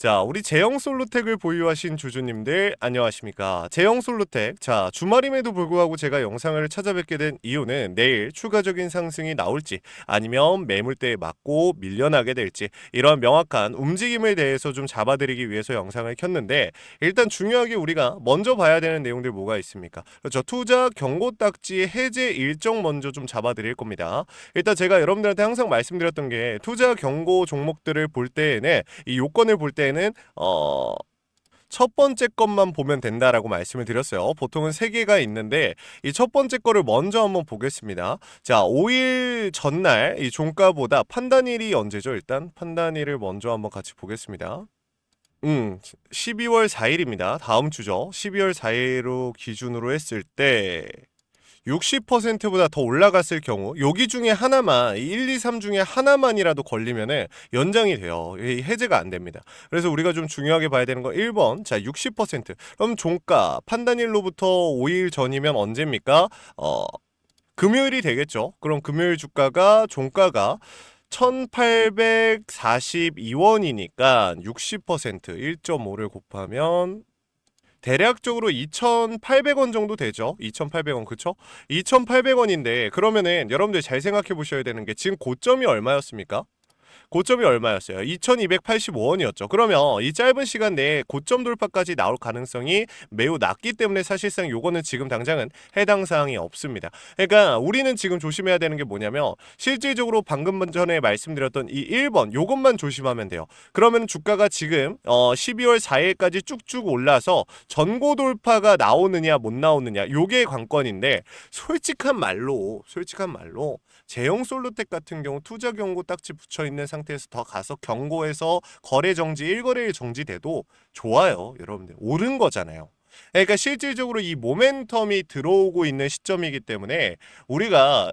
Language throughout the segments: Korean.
자, 우리 제형 솔루텍을 보유하신 주주님들 안녕하십니까? 제형 솔루텍. 자, 주말임에도 불구하고 제가 영상을 찾아뵙게 된 이유는 내일 추가적인 상승이 나올지 아니면 매물대에 맞고 밀려나게 될지 이런 명확한 움직임에 대해서 좀 잡아드리기 위해서 영상을 켰는데, 일단 중요하게 우리가 먼저 봐야 되는 내용들 뭐가 있습니까? 그렇죠. 투자 경고 딱지 해제 일정 먼저 좀 잡아드릴 겁니다. 일단 제가 여러분들한테 항상 말씀드렸던 게, 투자 경고 종목들을 볼 때에는, 이 요건을 볼 때에는 첫 번째 것만 보면 된다라고 말씀을 드렸어요. 보통은 세 개가 있는데 이 첫 번째 거를 먼저 한번 보겠습니다. 자, 5일 전날 이 종가보다 판단일이 언제죠? 일단 판단일을 먼저 한번 같이 보겠습니다. 12월 4일입니다. 다음 주죠. 12월 4일로 기준으로 했을 때 60%보다 더 올라갔을 경우, 여기 중에 하나만, 1, 2, 3 중에 하나만이라도 걸리면은 연장이 돼요. 해제가 안 됩니다. 그래서 우리가 좀 중요하게 봐야 되는 거 1번. 자, 60%. 그럼 종가 판단일로부터 5일 전이면 언제입니까? 금요일이 되겠죠. 그럼 금요일 주가가 종가가 1842원이니까 60% 1.5를 곱하면 대략적으로 2,800원 정도 되죠. 2,800원, 그쵸? 2,800원인데 그러면은 여러분들 잘 생각해 보셔야 되는 게, 지금 고점이 얼마였습니까? 고점이 얼마였어요? 2285원이었죠. 그러면 이 짧은 시간 내에 고점 돌파까지 나올 가능성이 매우 낮기 때문에 사실상 요거는 지금 당장은 해당 사항이 없습니다. 그러니까 우리는 지금 조심해야 되는 게 뭐냐면, 실질적으로 방금 전에 말씀드렸던 이 1번 요것만 조심하면 돼요. 그러면 주가가 지금 12월 4일까지 쭉쭉 올라서 전고 돌파가 나오느냐 못 나오느냐, 요게 관건인데, 솔직한 말로 제형 솔루텍 같은 경우 투자 경고 딱지 붙여 있는 상태에서 더 가서 경고해서 거래 정지, 1거래일 정지돼도 좋아요. 여러분들 옳은 거잖아요. 그러니까 실질적으로 이 모멘텀이 들어오고 있는 시점이기 때문에 우리가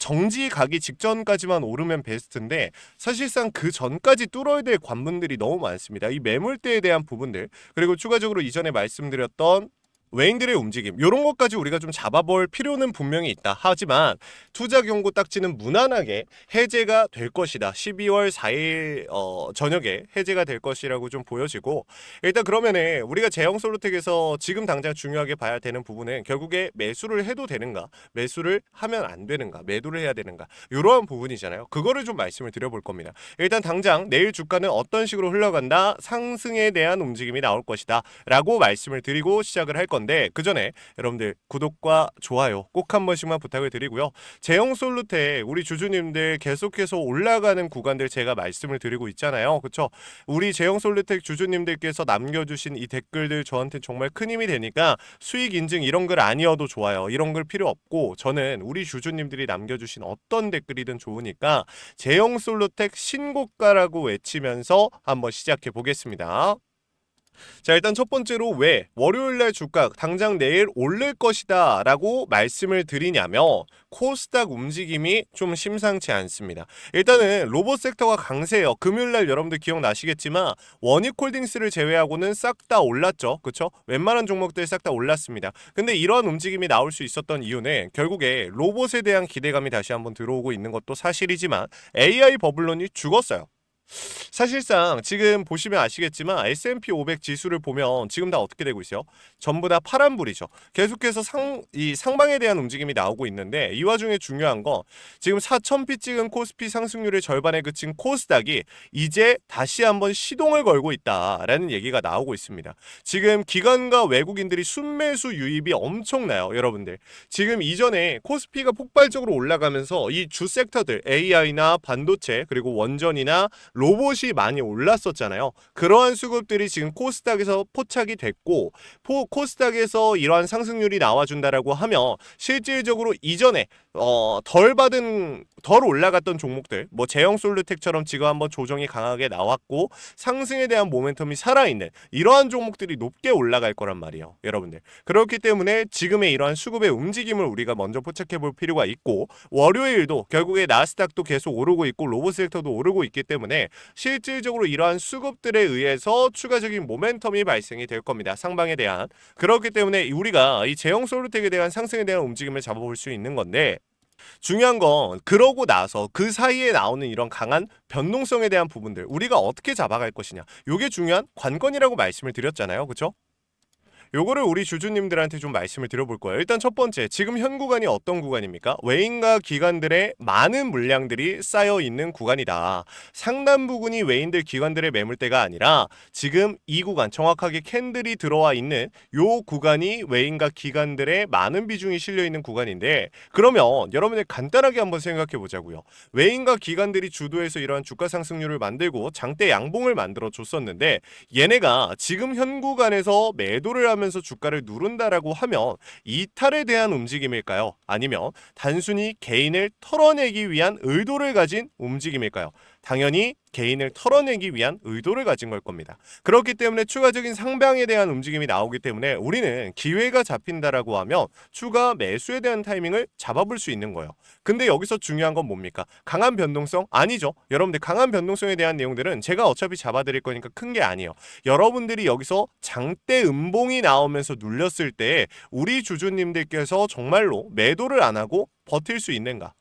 정지 가기 직전까지만 오르면 베스트인데, 사실상 그 전까지 뚫어야 될 관문들이 너무 많습니다. 이 매물대에 대한 부분들, 그리고 추가적으로 이전에 말씀드렸던 외인들의 움직임, 이런 것까지 우리가 좀 잡아볼 필요는 분명히 있다. 하지만 투자 경고 딱지는 무난하게 해제가 될 것이다. 12월 4일 저녁에 해제가 될 것이라고 좀 보여지고, 일단 그러면은 우리가 제형 솔루텍에서 지금 당장 중요하게 봐야 되는 부분은 결국에 매수를 해도 되는가, 매수를 하면 안 되는가, 매도를 해야 되는가, 이러한 부분이잖아요. 그거를 좀 말씀을 드려볼 겁니다. 일단 당장 내일 주가는 어떤 식으로 흘러간다, 상승에 대한 움직임이 나올 것이다 라고 말씀을 드리고 시작을 할 건데, 그 전에 여러분들 구독과 좋아요 꼭 한 번씩만 부탁을 드리고요. 제형 솔루텍 우리 주주님들 계속해서 올라가는 구간들 제가 말씀을 드리고 있잖아요. 그쵸? 우리 제형 솔루텍 주주님들께서 남겨주신 이 댓글들 저한테 정말 큰 힘이 되니까, 수익 인증 이런 글 아니어도 좋아요. 이런 글 필요 없고, 저는 우리 주주님들이 남겨주신 어떤 댓글이든 좋으니까 제형 솔루텍 신고가라고 외치면서 한번 시작해 보겠습니다. 자, 일단 첫 번째로 왜 월요일날 주가 당장 내일 오를 것이다 라고 말씀을 드리냐면, 코스닥 움직임이 좀 심상치 않습니다. 일단은 로봇 섹터가 강세예요. 금요일날 여러분들 기억나시겠지만 원익홀딩스를 제외하고는 싹 다 올랐죠. 그쵸? 웬만한 종목들 싹 다 올랐습니다. 근데 이러한 움직임이 나올 수 있었던 이유는 결국에 로봇에 대한 기대감이 다시 한번 들어오고 있는 것도 사실이지만, AI 버블론이 죽었어요. 사실상 지금 보시면 아시겠지만 S&P 500 지수를 보면 지금 다 어떻게 되고 있어요? 전부 다 파란불이죠. 계속해서 이 상방에 대한 움직임이 나오고 있는데, 이 와중에 중요한 건 지금 4,000피 찍은 코스피 상승률의 절반에 그친 코스닥이 이제 다시 한번 시동을 걸고 있다라는 얘기가 나오고 있습니다. 지금 기관과 외국인들이 순매수 유입이 엄청나요. 여러분들 지금 이전에 코스피가 폭발적으로 올라가면서 이 주 섹터들 AI나 반도체 그리고 원전이나 로봇이 많이 올랐었잖아요. 그러한 수급들이 지금 코스닥에서 포착이 됐고, 코스닥에서 이러한 상승률이 나와준다라고 하면 실질적으로 이전에 덜 올라갔던 종목들, 뭐 제형 솔루텍처럼 지금 한번 조정이 강하게 나왔고 상승에 대한 모멘텀이 살아있는 이러한 종목들이 높게 올라갈 거란 말이에요. 여러분들 그렇기 때문에 지금의 이러한 수급의 움직임을 우리가 먼저 포착해 볼 필요가 있고, 월요일도 결국에 나스닥도 계속 오르고 있고 로봇 섹터도 오르고 있기 때문에 실질적으로 이러한 수급들에 의해서 추가적인 모멘텀이 발생이 될 겁니다. 상방에 대한. 그렇기 때문에 우리가 이 제형 솔루텍에 대한 상승에 대한 움직임을 잡아볼 수 있는 건데, 중요한 건 그러고 나서 그 사이에 나오는 이런 강한 변동성에 대한 부분들 우리가 어떻게 잡아갈 것이냐. 요게 중요한 관건이라고 말씀을 드렸잖아요. 그쵸? 요거를 우리 주주님들한테 좀 말씀을 드려볼 거예요. 일단 첫 번째, 지금 현 구간이 어떤 구간입니까? 외인과 기관들의 많은 물량들이 쌓여 있는 구간이다. 상단 부분이 외인들 기관들의 매물대가 아니라 지금 이 구간, 정확하게 캔들이 들어와 있는 요 구간이 외인과 기관들의 많은 비중이 실려 있는 구간인데, 그러면 여러분들 간단하게 한번 생각해 보자고요. 외인과 기관들이 주도해서 이러한 주가 상승률을 만들고 장대 양봉을 만들어 줬었는데, 얘네가 지금 현 구간에서 매도를 하면서 주가를 누른다라고 하면 이탈에 대한 움직임일까요? 아니면 단순히 개인을 털어내기 위한 의도를 가진 움직임일까요? 당연히 개인을 털어내기 위한 의도를 가진 걸 겁니다. 그렇기 때문에 추가적인 상방에 대한 움직임이 나오기 때문에 우리는 기회가 잡힌다라고 하면 추가 매수에 대한 타이밍을 잡아볼 수 있는 거예요. 근데 여기서 중요한 건 뭡니까? 강한 변동성? 아니죠. 여러분들 강한 변동성에 대한 내용들은 제가 어차피 잡아드릴 거니까 큰 게 아니에요. 여러분들이 여기서 장대 음봉이 나오면서 눌렸을 때 우리 주주님들께서 정말로 매도를 안 하고 버틸 수 있는가?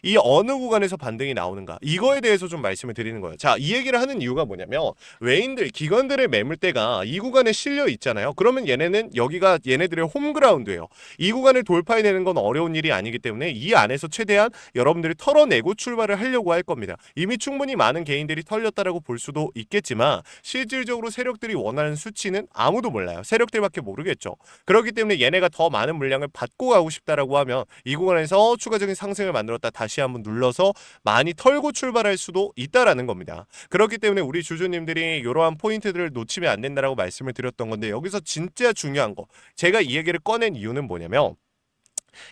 이 어느 구간에서 반등이 나오는가, 이거에 대해서 좀 말씀을 드리는 거예요. 자, 이 얘기를 하는 이유가 뭐냐면 외인들, 기관들의 매물대가 이 구간에 실려 있잖아요. 그러면 얘네는 여기가 얘네들의 홈그라운드예요. 이 구간을 돌파해내는 건 어려운 일이 아니기 때문에 이 안에서 최대한 여러분들이 털어내고 출발을 하려고 할 겁니다. 이미 충분히 많은 개인들이 털렸다라고 볼 수도 있겠지만 실질적으로 세력들이 원하는 수치는 아무도 몰라요. 세력들밖에 모르겠죠. 그렇기 때문에 얘네가 더 많은 물량을 받고 가고 싶다라고 하면 이 구간에서 추가적인 상승을 만들었다 다시 한번 눌러서 많이 털고 출발할 수도 있다라는 겁니다. 그렇기 때문에 우리 주주님들이 이러한 포인트들을 놓치면 안 된다라고 말씀을 드렸던 건데, 여기서 진짜 중요한 거, 제가 이 얘기를 꺼낸 이유는 뭐냐면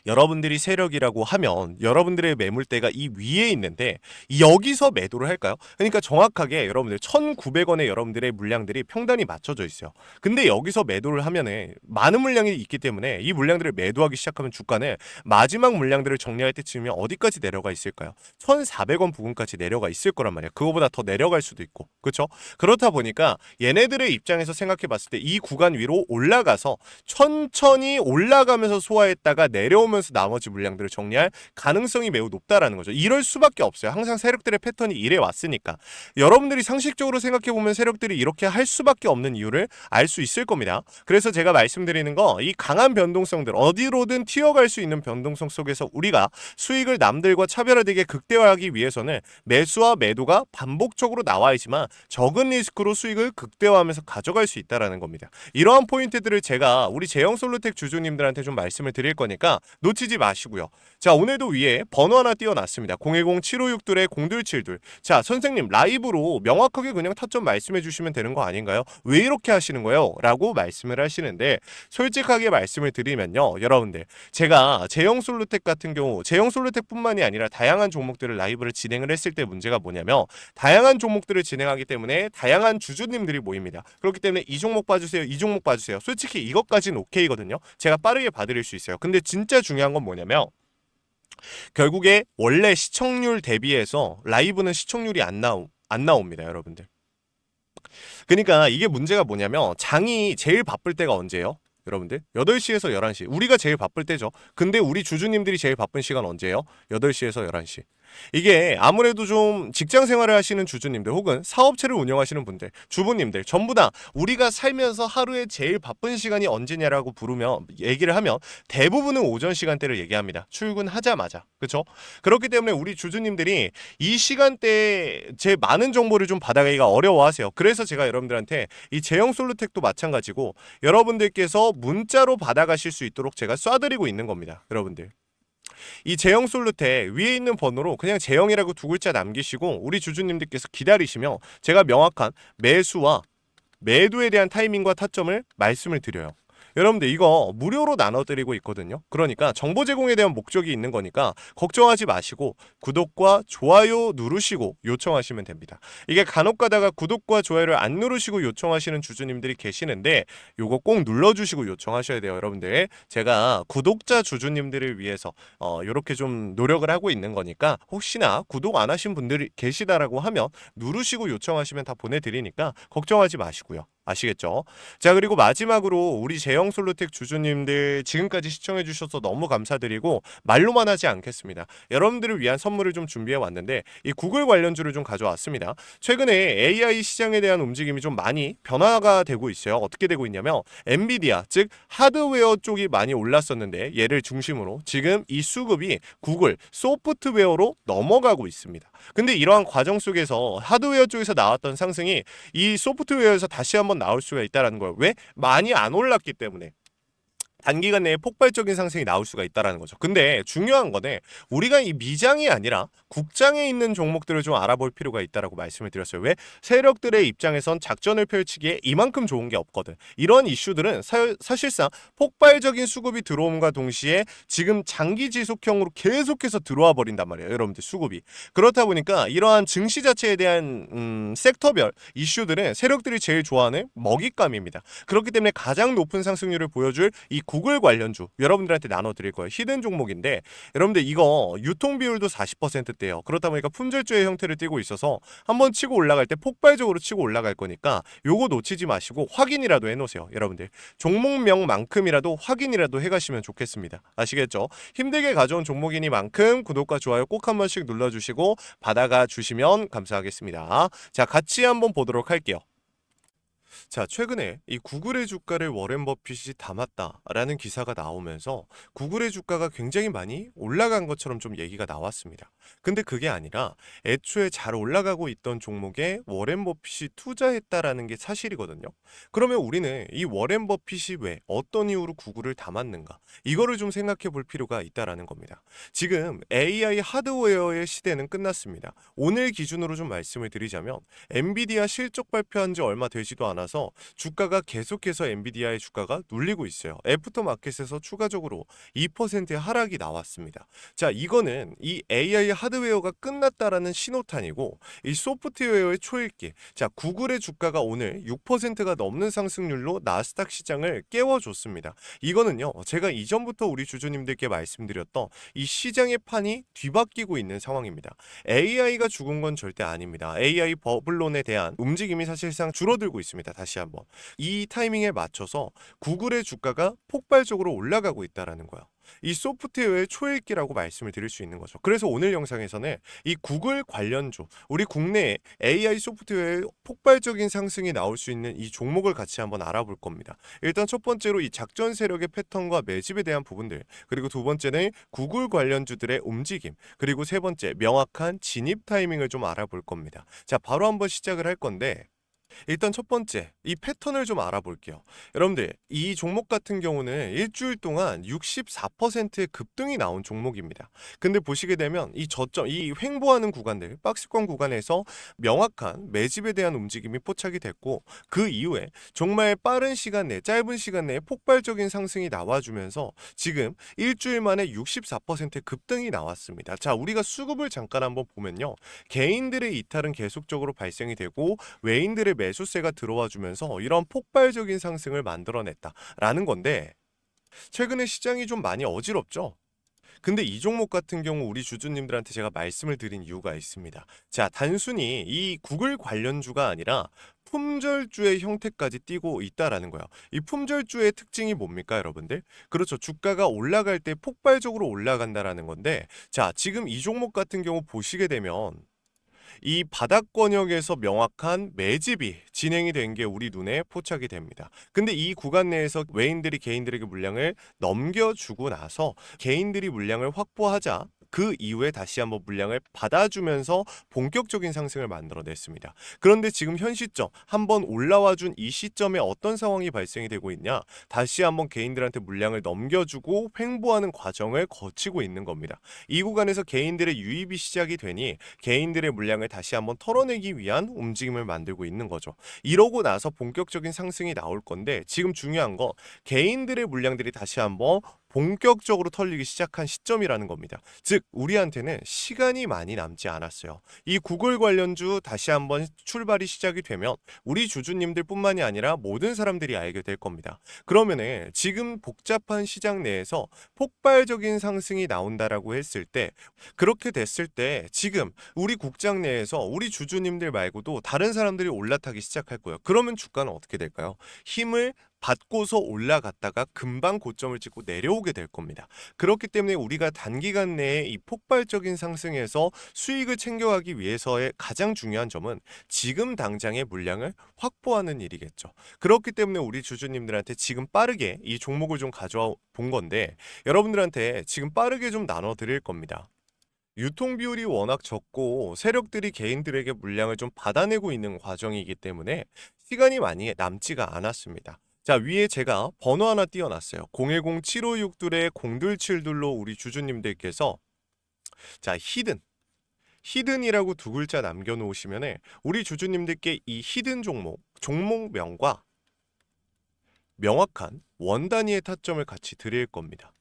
여러분들이 세력이라고 하면 여러분들의 매물대가 이 위에 있는데 여기서 매도를 할까요? 그러니까 정확하게 여러분들 1,900원에 여러분들의 물량들이 평단이 맞춰져 있어요. 근데 여기서 매도를 하면은 많은 물량이 있기 때문에 이 물량들을 매도하기 시작하면 주가는 마지막 물량들을 정리할 때쯤이면 어디까지 내려가 있을까요? 1,400원 부근까지 내려가 있을 거란 말이에요. 그거보다 더 내려갈 수도 있고. 그렇죠? 그렇다 보니까 얘네들의 입장에서 생각해 봤을 때 이 구간 위로 올라가서 천천히 올라가면서 소화했다가 내려오면서 나머지 물량들을 정리할 가능성이 매우 높다라는 거죠. 이럴 수밖에 없어요. 항상 세력들의 패턴이 이래 왔으니까. 여러분들이 상식적으로 생각해보면 세력들이 이렇게 할 수밖에 없는 이유를 알 수 있을 겁니다. 그래서 제가 말씀드리는 거, 이 강한 변동성들, 어디로든 튀어갈 수 있는 변동성 속에서 우리가 수익을 남들과 차별화되게 극대화하기 위해서는 매수와 매도가 반복적으로 나와야지만 적은 리스크로 수익을 극대화하면서 가져갈 수 있다는 겁니다. 이러한 포인트들을 제가 우리 제형솔루텍 주주님들한테 좀 말씀을 드릴 거니까 놓치지 마시고요. 자, 오늘도 위에 번호 하나 띄워놨습니다. 010-7562-0272. 자, 선생님 라이브로 명확하게 그냥 타점 말씀해 주시면 되는 거 아닌가요? 왜 이렇게 하시는 거예요? 라고 말씀을 하시는데, 솔직하게 말씀을 드리면요, 여러분들, 제가 제형솔루텍 같은 경우 제형솔루텍뿐만이 아니라 다양한 종목들을 라이브를 진행을 했을 때 문제가 뭐냐면 다양한 종목들을 진행하기 때문에 다양한 주주님들이 모입니다. 그렇기 때문에 이 종목 봐주세요, 이 종목 봐주세요. 솔직히 이것까지는 오케이거든요. 제가 빠르게 봐드릴 수 있어요. 근데 진짜 중요한 건 뭐냐면 결국에 원래 시청률 대비해서 라이브는 시청률이 안 나옵니다, 여러분들. 그러니까 이게 문제가 뭐냐면 장이 제일 바쁠 때가 언제예요? 여러분들 8시에서 11시, 우리가 제일 바쁠 때죠. 근데 우리 주주님들이 제일 바쁜 시간 언제예요? 8시에서 11시. 이게 아무래도 좀 직장 생활을 하시는 주주님들 혹은 사업체를 운영하시는 분들, 주부님들 전부 다 우리가 살면서 하루에 제일 바쁜 시간이 언제냐라고 부르면 얘기를 하면 대부분은 오전 시간대를 얘기합니다. 출근하자마자. 그렇죠? 그렇기 때문에 우리 주주님들이 이 시간대에 제 많은 정보를 좀 받아가기가 어려워하세요. 그래서 제가 여러분들한테 이 제형솔루텍도 마찬가지고 여러분들께서 문자로 받아가실 수 있도록 제가 쏴드리고 있는 겁니다. 여러분들, 이 제형솔루텍 위에 있는 번호로 그냥 제형이라고 두 글자 남기시고 우리 주주님들께서 기다리시면 제가 명확한 매수와 매도에 대한 타이밍과 타점을 말씀을 드려요. 여러분들 이거 무료로 나눠드리고 있거든요. 그러니까 정보 제공에 대한 목적이 있는 거니까 걱정하지 마시고 구독과 좋아요 누르시고 요청하시면 됩니다. 이게 간혹 가다가 구독과 좋아요를 안 누르시고 요청하시는 주주님들이 계시는데 요거 꼭 눌러주시고 요청하셔야 돼요. 여러분들, 제가 구독자 주주님들을 위해서 요렇게 좀 노력을 하고 있는 거니까 혹시나 구독 안 하신 분들이 계시다라고 하면 누르시고 요청하시면 다 보내드리니까 걱정하지 마시고요. 아시겠죠? 자, 그리고 마지막으로 우리 제형 솔루텍 주주님들 지금까지 시청해 주셔서 너무 감사드리고 말로만 하지 않겠습니다. 여러분들을 위한 선물을 좀 준비해 왔는데 이 구글 관련주를 좀 가져왔습니다. 최근에 AI 시장에 대한 움직임이 좀 많이 변화가 되고 있어요. 어떻게 되고 있냐면 엔비디아, 즉 하드웨어 쪽이 많이 올랐었는데 얘를 중심으로 지금 이 수급이 구글 소프트웨어로 넘어가고 있습니다. 근데 이러한 과정 속에서 하드웨어 쪽에서 나왔던 상승이 이 소프트웨어에서 다시 한번 나올 수가 있다는 거예요. 왜? 많이 안 올랐기 때문에. 단기간 내에 폭발적인 상승이 나올 수가 있다는 거죠. 근데 중요한 거는 우리가 이 미장이 아니라 국장에 있는 종목들을 좀 알아볼 필요가 있다라고 말씀을 드렸어요. 왜? 세력들의 입장에선 작전을 펼치기에 이만큼 좋은 게 없거든. 이런 이슈들은 사실상 폭발적인 수급이 들어옴과 동시에 지금 장기 지속형으로 계속해서 들어와 버린단 말이에요. 여러분들 수급이. 그렇다 보니까 이러한 증시 자체에 대한 섹터별 이슈들은 세력들이 제일 좋아하는 먹잇감입니다. 그렇기 때문에 가장 높은 상승률을 보여줄 이 구글 관련주 여러분들한테 나눠드릴 거예요. 히든 종목인데 여러분들 이거 유통 비율도 40%대요. 그렇다 보니까 품절주의 형태를 띠고 있어서 한번 치고 올라갈 때 폭발적으로 치고 올라갈 거니까 요거 놓치지 마시고 확인이라도 해놓으세요. 여러분들 종목명만큼이라도 확인이라도 해가시면 좋겠습니다. 아시겠죠? 힘들게 가져온 종목이니만큼 구독과 좋아요 꼭 한 번씩 눌러주시고 받아가 주시면 감사하겠습니다. 자, 같이 한번 보도록 할게요. 자, 최근에 이 구글의 주가를 워렌 버핏이 담았다라는 기사가 나오면서 구글의 주가가 굉장히 많이 올라간 것처럼 좀 얘기가 나왔습니다. 근데 그게 아니라 애초에 잘 올라가고 있던 종목에 워렌 버핏이 투자했다라는 게 사실이거든요. 그러면 우리는 이 워렌 버핏이 왜 어떤 이유로 구글을 담았는가? 이거를 좀 생각해 볼 필요가 있다라는 겁니다. 지금 AI 하드웨어의 시대는 끝났습니다. 오늘 기준으로 좀 말씀을 드리자면 엔비디아 실적 발표한 지 얼마 되지도 않아서 주가가 계속해서 엔비디아의 주가가 눌리고 있어요. 애프터마켓에서 추가적으로 2%의 하락이 나왔습니다. 자, 이거는 이 AI 하드웨어가 끝났다라는 신호탄이고 이 소프트웨어의 초읽기. 자, 구글의 주가가 오늘 6%가 넘는 상승률로 나스닥 시장을 깨워줬습니다. 이거는요, 제가 이전부터 우리 주주님들께 말씀드렸던 이 시장의 판이 뒤바뀌고 있는 상황입니다. AI가 죽은 건 절대 아닙니다. AI 버블론에 대한 움직임이 사실상 줄어들고 있습니다. 다시 한번 이 타이밍에 맞춰서 구글의 주가가 폭발적으로 올라가고 있다라는 거예요. 이 소프트웨어의 초읽기라고 말씀을 드릴 수 있는 거죠. 그래서 오늘 영상에서는 이 구글 관련주, 우리 국내에 AI 소프트웨어의 폭발적인 상승이 나올 수 있는 이 종목을 같이 한번 알아볼 겁니다. 일단 첫 번째로 이 작전 세력의 패턴과 매집에 대한 부분들, 그리고 두 번째는 구글 관련주들의 움직임, 그리고 세 번째 명확한 진입 타이밍을 좀 알아볼 겁니다. 자, 바로 한번 시작을 할 건데 일단 첫 번째, 이 패턴을 좀 알아볼게요. 여러분들, 이 종목 같은 경우는 일주일 동안 64%의 급등이 나온 종목입니다. 근데 보시게 되면 이 저점, 이 횡보하는 구간들, 박스권 구간에서 명확한 매집에 대한 움직임이 포착이 됐고 그 이후에 정말 빠른 시간 내, 짧은 시간 내에 폭발적인 상승이 나와주면서 지금 일주일 만에 64%의 급등이 나왔습니다. 자, 우리가 수급을 잠깐 한번 보면요. 개인들의 이탈은 계속적으로 발생이 되고 외인들의 매수세가 들어와 주면서 이런 폭발적인 상승을 만들어냈다라는 건데 최근에 시장이 좀 많이 어지럽죠. 근데 이 종목 같은 경우 우리 주주님들한테 제가 말씀을 드린 이유가 있습니다. 자, 단순히 이 구글 관련주가 아니라 품절주의 형태까지 띠고 있다라는 거예요. 이 품절주의 특징이 뭡니까, 여러분들? 그렇죠. 주가가 올라갈 때 폭발적으로 올라간다라는 건데 자, 지금 이 종목 같은 경우 보시게 되면 이 바닥 권역에서 명확한 매집이 진행이 된 게 우리 눈에 포착이 됩니다. 근데 이 구간 내에서 외인들이 개인들에게 물량을 넘겨주고 나서 개인들이 물량을 확보하자 그 이후에 다시 한번 물량을 받아주면서 본격적인 상승을 만들어냈습니다. 그런데 지금 현 시점 한번 올라와준 이 시점에 어떤 상황이 발생이 되고 있냐? 다시 한번 개인들한테 물량을 넘겨주고 횡보하는 과정을 거치고 있는 겁니다. 이 구간에서 개인들의 유입이 시작이 되니 개인들의 물량을 다시 한번 털어내기 위한 움직임을 만들고 있는 거죠. 이러고 나서 본격적인 상승이 나올 건데 지금 중요한 건 개인들의 물량들이 다시 한번 본격적으로 털리기 시작한 시점이라는 겁니다. 즉 우리한테는 시간이 많이 남지 않았어요. 이 구글 관련주 다시 한번 출발이 시작이 되면 우리 주주님들 뿐만이 아니라 모든 사람들이 알게 될 겁니다. 그러면은 지금 복잡한 시장 내에서 폭발적인 상승이 나온다라고 했을 때, 그렇게 됐을 때 지금 우리 국장 내에서 우리 주주님들 말고도 다른 사람들이 올라타기 시작할 거예요. 그러면 주가는 어떻게 될까요? 힘을 받고서 올라갔다가 금방 고점을 찍고 내려오게 될 겁니다. 그렇기 때문에 우리가 단기간 내에 이 폭발적인 상승에서 수익을 챙겨가기 위해서의 가장 중요한 점은 지금 당장의 물량을 확보하는 일이겠죠. 그렇기 때문에 우리 주주님들한테 지금 빠르게 이 종목을 좀 가져와 본 건데, 여러분들한테 지금 빠르게 좀 나눠 드릴 겁니다. 유통 비율이 워낙 적고 세력들이 개인들에게 물량을 좀 받아내고 있는 과정이기 때문에 시간이 많이 남지가 않았습니다. 자, 위에 제가 번호 하나 띄워놨어요. 010-7562-0272로 우리 주주님들께서 자, 히든이라고 두 글자 남겨놓으시면 우리 주주님들께 이 히든 종목명과 명확한 원 단위의 타점을 같이 드릴 겁니다.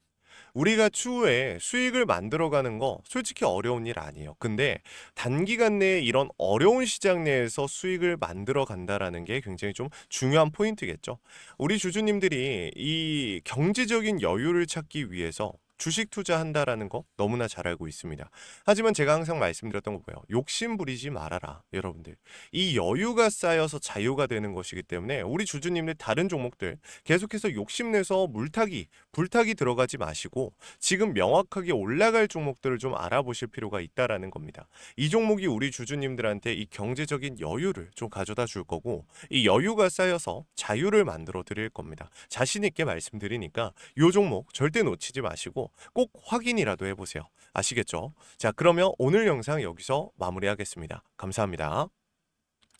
우리가 추후에 수익을 만들어가는 거 솔직히 어려운 일 아니에요. 근데 단기간 내에 이런 어려운 시장 내에서 수익을 만들어 간다라는 게 굉장히 좀 중요한 포인트겠죠. 우리 주주님들이 이 경제적인 여유를 찾기 위해서 주식 투자한다라는 거 너무나 잘 알고 있습니다. 하지만 제가 항상 말씀드렸던 거 뭐예요? 욕심 부리지 말아라, 여러분들. 이 여유가 쌓여서 자유가 되는 것이기 때문에 우리 주주님들 다른 종목들 계속해서 욕심내서 불타기 들어가지 마시고 지금 명확하게 올라갈 종목들을 좀 알아보실 필요가 있다라는 겁니다. 이 종목이 우리 주주님들한테 이 경제적인 여유를 좀 가져다 줄 거고, 이 여유가 쌓여서 자유를 만들어 드릴 겁니다. 자신 있게 말씀드리니까 이 종목 절대 놓치지 마시고 꼭 확인이라도 해보세요. 아시겠죠? 자, 그러면 오늘 영상 여기서 마무리하겠습니다. 감사합니다.